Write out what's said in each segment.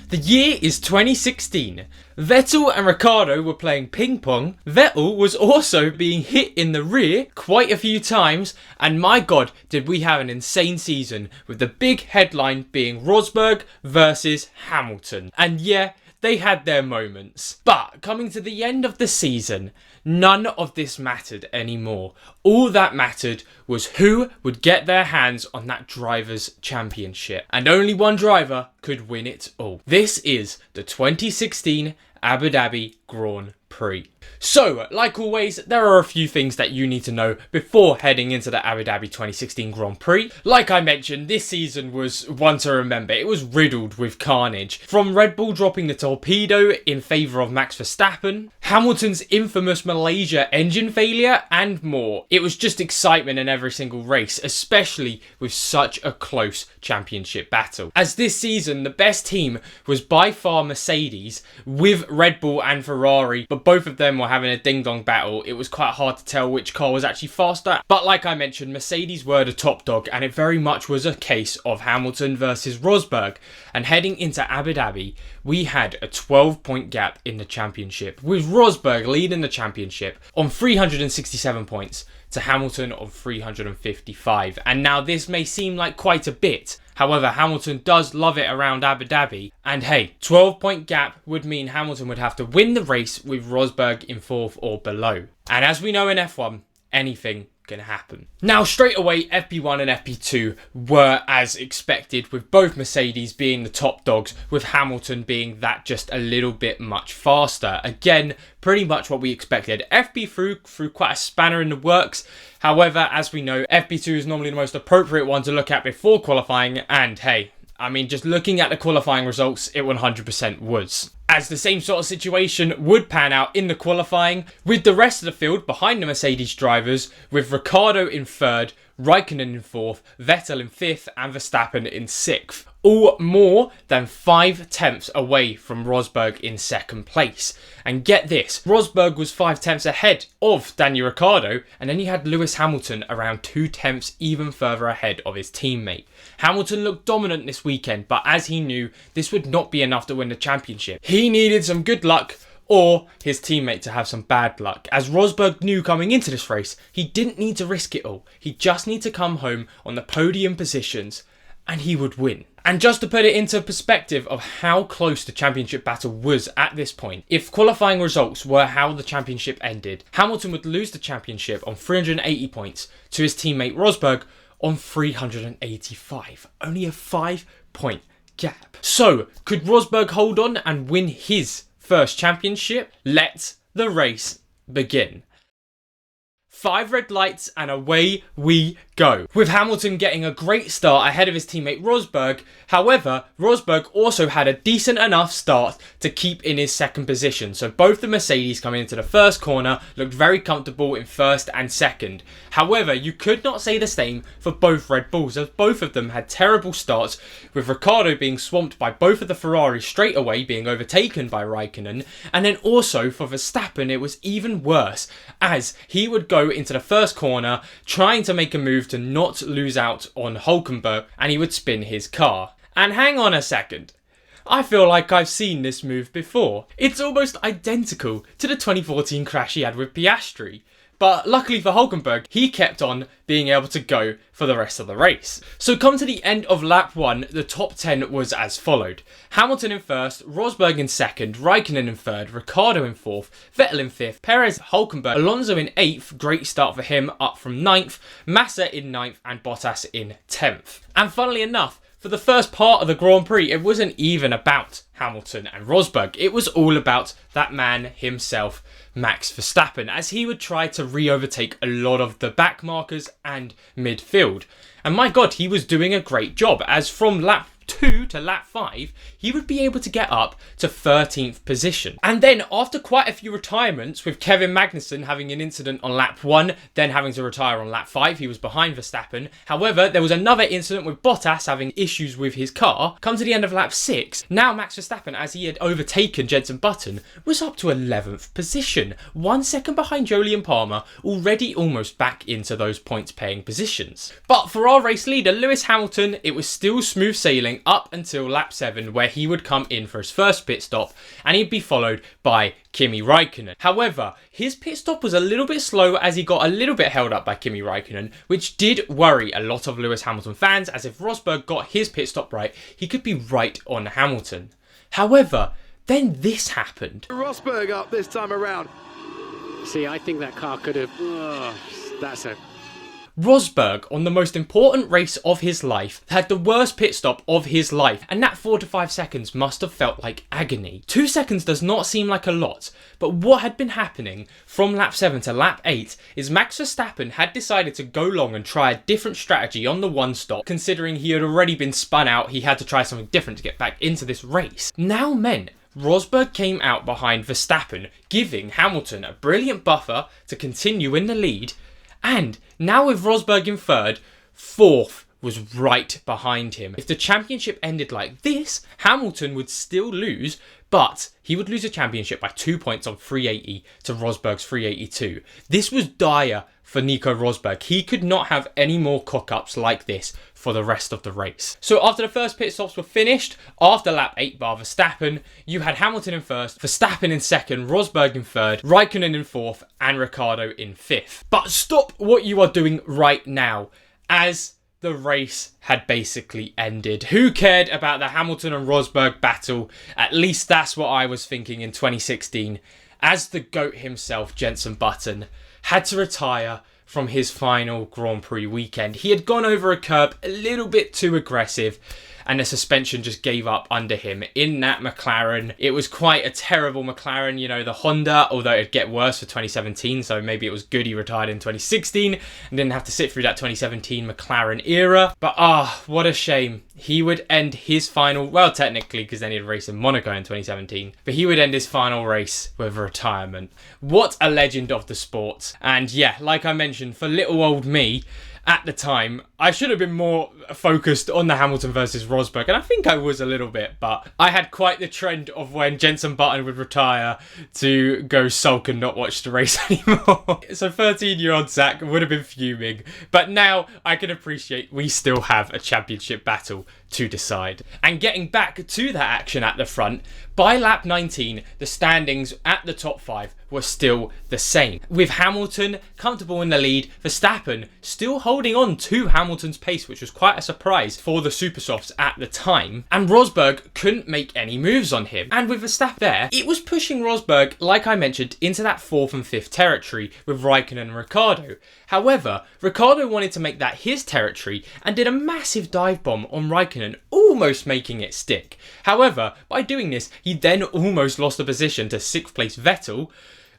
The year is 2016. Vettel and Ricciardo were playing ping pong. Vettel was also being hit in the rear quite a few times, and my god, did we have an insane season, with the big headline being Rosberg versus Hamilton. And yeah, they had their moments. But coming to the end of the season, none of this mattered anymore. All that mattered was who would get their hands on that driver's championship. And only one driver could win it all. This is the 2016 Abu Dhabi Grand Prix. So, like always, there are a few things that you need to know before heading into the Abu Dhabi 2016 Grand Prix. Like I mentioned, this season was one to remember. It was riddled with carnage. From Red Bull dropping the torpedo in favour of Max Verstappen, Hamilton's infamous Malaysia engine failure, and more. It was just excitement in every single race, especially with such a close championship battle. As this season, the best team was by far Mercedes, with Red Bull and Ferrari, but both of them were having a ding-dong battle. It was quite hard to tell which car was actually faster. But like I mentioned, Mercedes were the top dog, and it very much was a case of Hamilton versus Rosberg. And heading into Abu Dhabi, we had a 12-point gap in the championship, with Rosberg leading the championship on 367 points to Hamilton on 355. And now this may seem like quite a bit. However, Hamilton does love it around Abu Dhabi. And hey, 12-point gap would mean Hamilton would have to win the race with Rosberg in 4th or below. And as we know in F1, anything can happen. Now, straight away, FP1 and FP2 were as expected, with both Mercedes being the top dogs, with Hamilton being that just a little bit much faster. Again, pretty much what we expected. FP3 threw quite a spanner in the works. However, as we know, FP2 is normally the most appropriate one to look at before qualifying, and hey, I mean, just looking at the qualifying results, it 100% was. As the same sort of situation would pan out in the qualifying, with the rest of the field behind the Mercedes drivers, with Ricciardo in 3rd, Raikkonen in 4th, Vettel in 5th, and Verstappen in 6th. All more than 5/10 away from Rosberg in 2nd place. And get this, Rosberg was 5/10 ahead of Daniel Ricciardo, and then you had Lewis Hamilton around 2/10 even further ahead of his teammate. Hamilton looked dominant this weekend, but as he knew, this would not be enough to win the championship. He needed some good luck, or his teammate to have some bad luck. As Rosberg knew coming into this race, he didn't need to risk it all. He just needed to come home on the podium positions, and he would win. And just to put it into perspective of how close the championship battle was at this point, if qualifying results were how the championship ended, Hamilton would lose the championship on 380 points to his teammate Rosberg on 385. Only a 5-point gap. So, could Rosberg hold on and win his first championship? Let the race begin. 5 red lights and away we go. With Hamilton getting a great start ahead of his teammate Rosberg. However, Rosberg also had a decent enough start to keep in his 2nd position. So both the Mercedes coming into the first corner looked very comfortable in 1st and 2nd. However, you could not say the same for both Red Bulls, as both of them had terrible starts, with Ricciardo being swamped by both of the Ferraris straight away, being overtaken by Raikkonen. And then also for Verstappen, it was even worse, as he would go into the first corner trying to make a move to not lose out on Hülkenberg, and he would spin his car. And hang on a second, I feel like I've seen this move before. It's almost identical to the 2014 crash he had with Piastri. But luckily for Hülkenberg, he kept on being able to go for the rest of the race. So come to the end of lap 1, the top 10 was as followed. Hamilton in 1st, Rosberg in 2nd, Raikkonen in 3rd, Ricciardo in 4th, Vettel in 5th, Perez, Hülkenberg, Alonso in 8th, great start for him, up from 9th, Massa in 9th, and Bottas in 10th. And funnily enough, for the first part of the Grand Prix, it wasn't even about Hamilton and Rosberg. It was all about that man himself, Max Verstappen, as he would try to re-overtake a lot of the back markers and midfield. And my god, he was doing a great job, as from lap 2 to lap 5, he would be able to get up to 13th position. And then after quite a few retirements, with Kevin Magnussen having an incident on lap 1, then having to retire on lap 5, he was behind Verstappen. However, there was another incident with Bottas having issues with his car. Come to the end of lap 6, now Max Verstappen, as he had overtaken Jenson Button, was up to 11th position, 1 second behind Jolyon Palmer, already almost back into those points paying positions. But for our race leader, Lewis Hamilton, it was still smooth sailing racing up until lap 7, where he would come in for his first pit stop and he'd be followed by Kimi Räikkönen. However, his pit stop was a little bit slow as he got a little bit held up by Kimi Räikkönen, which did worry a lot of Lewis Hamilton fans, as if Rosberg got his pit stop right, he could be right on Hamilton. However, then this happened. Rosberg up this time around. See, I think that car could have... that's a... Rosberg, on the most important race of his life, had the worst pit stop of his life, and that 4 to 5 seconds must have felt like agony. 2 seconds does not seem like a lot, but what had been happening from lap 7 to lap 8 is Max Verstappen had decided to go long and try a different strategy on the one stop. Considering he had already been spun out, he had to try something different to get back into this race. Now meant Rosberg came out behind Verstappen, giving Hamilton a brilliant buffer to continue in the lead. And now with Rosberg in third, fourth was right behind him. If the championship ended like this, Hamilton would still lose, but he would lose the championship by 2 points on 380 to Rosberg's 382. This was dire for Nico Rosberg. He could not have any more cock-ups like this for the rest of the race. So after the first pit stops were finished, after lap 8 bar Verstappen, you had Hamilton in first, Verstappen in second, Rosberg in third, Räikkönen in fourth, and Ricciardo in fifth. But stop what you are doing right now, as the race had basically ended. Who cared about the Hamilton and Rosberg battle? At least that's what I was thinking in 2016, as the GOAT himself, Jenson Button, had to retire from his final Grand Prix weekend. He had gone over a curb a little bit too aggressive, and the suspension just gave up under him in that McLaren. It was quite a terrible McLaren, you know, the Honda, although it'd get worse for 2017, so maybe it was good he retired in 2016 and didn't have to sit through that 2017 McLaren era. But what a shame. He would end his final, well, technically, because then he'd race in Monaco in 2017, but he would end his final race with retirement. What a legend of the sport. And yeah, like I mentioned, for little old me, at the time, I should have been more focused on the Hamilton versus Rosberg, and I think I was a little bit, but I had quite the trend of when Jenson Button would retire to go sulk and not watch the race anymore. So 13-year-old Zach would have been fuming, but now I can appreciate we still have a championship battle to decide. And getting back to that action at the front, by lap 19, the standings at the top 5 were still the same, with Hamilton comfortable in the lead, Verstappen still holding on to Hamilton's pace, which was quite a surprise for the Supersofts at the time, and Rosberg couldn't make any moves on him. And with Verstappen there, it was pushing Rosberg, like I mentioned, into that 4th and 5th territory with Räikkönen and Ricciardo. However, Ricciardo wanted to make that his territory and did a massive dive bomb on Räikkönen, almost making it stick. However, by doing this, he then almost lost the position to 6th place Vettel.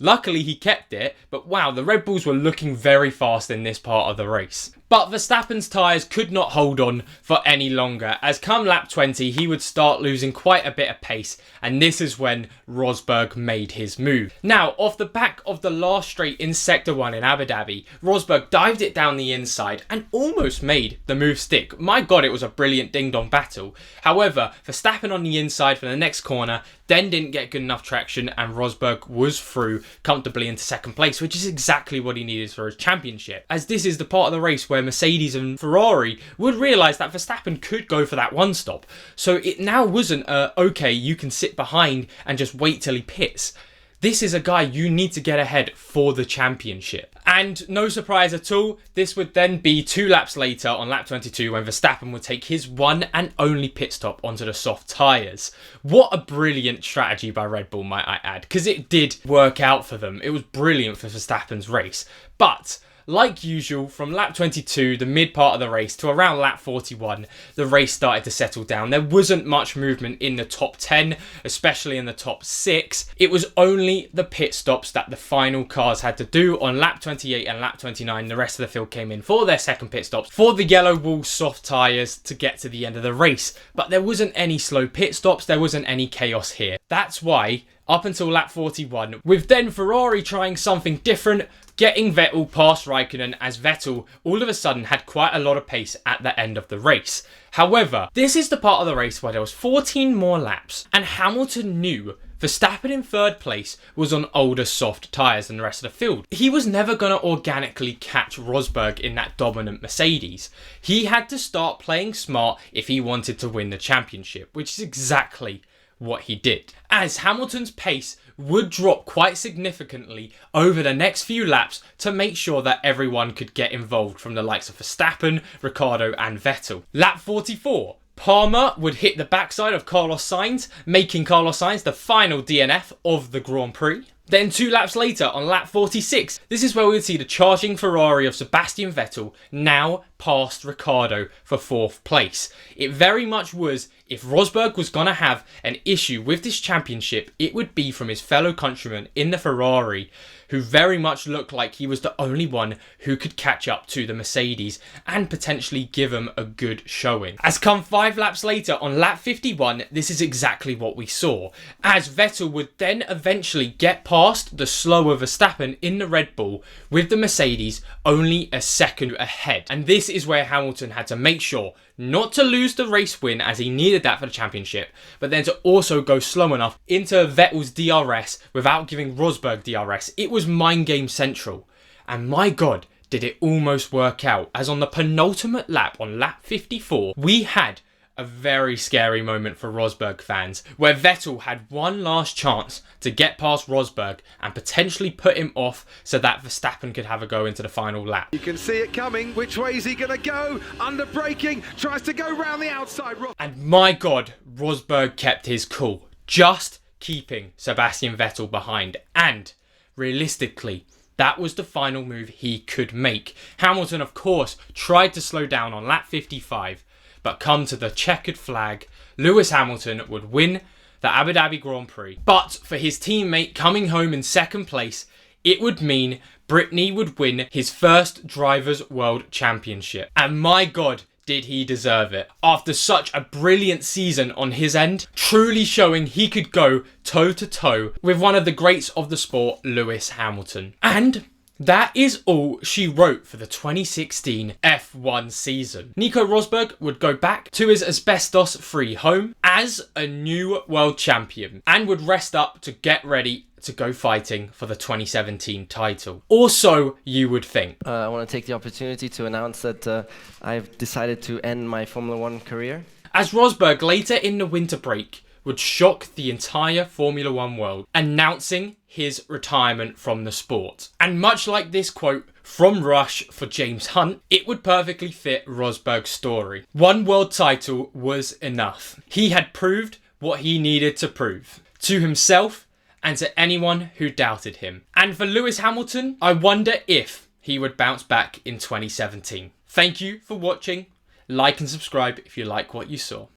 Luckily, he kept it, but wow, the Red Bulls were looking very fast in this part of the race. But Verstappen's tyres could not hold on for any longer, as come lap 20, he would start losing quite a bit of pace, and this is when Rosberg made his move. Now, off the back of the last straight in Sector 1 in Abu Dhabi, Rosberg dived it down the inside and almost made the move stick. My god, it was a brilliant ding-dong battle. However, Verstappen on the inside for the next corner then didn't get good enough traction, and Rosberg was through comfortably into 2nd place, which is exactly what he needed for his championship, as this is the part of the race where Mercedes and Ferrari would realise that Verstappen could go for that one stop. So it now wasn't okay, you can sit behind and just wait till he pits. This is a guy you need to get ahead for the championship. And no surprise at all, this would then be 2 laps later on lap 22 when Verstappen would take his one and only pit stop onto the soft tyres. What a brilliant strategy by Red Bull, might I add, because it did work out for them. It was brilliant for Verstappen's race. But like usual, from lap 22, the mid part of the race, to around lap 41, the race started to settle down. There wasn't much movement in the top 10, especially in the top 6. It was only the pit stops that the final cars had to do on lap 28 and lap 29. The rest of the field came in for their second pit stops for the yellow wall soft tyres to get to the end of the race. But there wasn't any slow pit stops, there wasn't any chaos here. That's why, up until lap 41, with then Ferrari trying something different, getting Vettel past Räikkönen, as Vettel all of a sudden had quite a lot of pace at the end of the race. However, this is the part of the race where there was 14 more laps, and Hamilton knew Verstappen in third place was on older soft tyres than the rest of the field. He was never going to organically catch Rosberg in that dominant Mercedes. He had to start playing smart if he wanted to win the championship, which is exactly what he did. As Hamilton's pace would drop quite significantly over the next few laps to make sure that everyone could get involved from the likes of Verstappen, Ricciardo and Vettel. Lap 44. Palmer would hit the backside of Carlos Sainz, making Carlos Sainz the final DNF of the Grand Prix. Then 2 laps later, on lap 46, this is where we would see the charging Ferrari of Sebastian Vettel now past Ricciardo for 4th place. It very much was, if Rosberg was going to have an issue with this championship, it would be from his fellow countryman in the Ferrari, who very much looked like he was the only one who could catch up to the Mercedes and potentially give him a good showing. As come 5 laps later, on lap 51, this is exactly what we saw, as Vettel would then eventually get past the slower Verstappen in the Red Bull, with the Mercedes only a second ahead. And this is where Hamilton had to make sure not to lose the race win, as he needed that for the championship, but then to also go slow enough into Vettel's DRS without giving Rosberg DRS. It was mind game central, and my god, did it almost work out, as on the penultimate lap, on lap 54, we had a very scary moment for Rosberg fans, where Vettel had one last chance to get past Rosberg and potentially put him off so that Verstappen could have a go into the final lap. You can see it coming. Which way is he going to go? Under braking, tries to go round the outside. And my god, Rosberg kept his cool, just keeping Sebastian Vettel behind. And realistically, that was the final move he could make. Hamilton, of course, tried to slow down on lap 55, but come to the checkered flag, Lewis Hamilton would win the Abu Dhabi Grand Prix. But for his teammate coming home in 2nd place, it would mean Brittany would win his first Drivers' World Championship. And my god, did he deserve it. After such a brilliant season on his end, truly showing he could go toe to toe with one of the greats of the sport, Lewis Hamilton. And that is all she wrote for the 2016 F1 season. Nico Rosberg would go back to his asbestos-free home as a new world champion and would rest up to get ready to go fighting for the 2017 title. Or so you would think. I want to take the opportunity to announce that I've decided to end my Formula 1 career. As Rosberg later in the winter break would shock the entire Formula 1 world, announcing his retirement from the sport. And much like this quote from Rush for James Hunt, it would perfectly fit Rosberg's story. One world title was enough. He had proved what he needed to prove to himself and to anyone who doubted him. And for Lewis Hamilton, I wonder if he would bounce back in 2017. Thank you for watching. Like and subscribe if you like what you saw.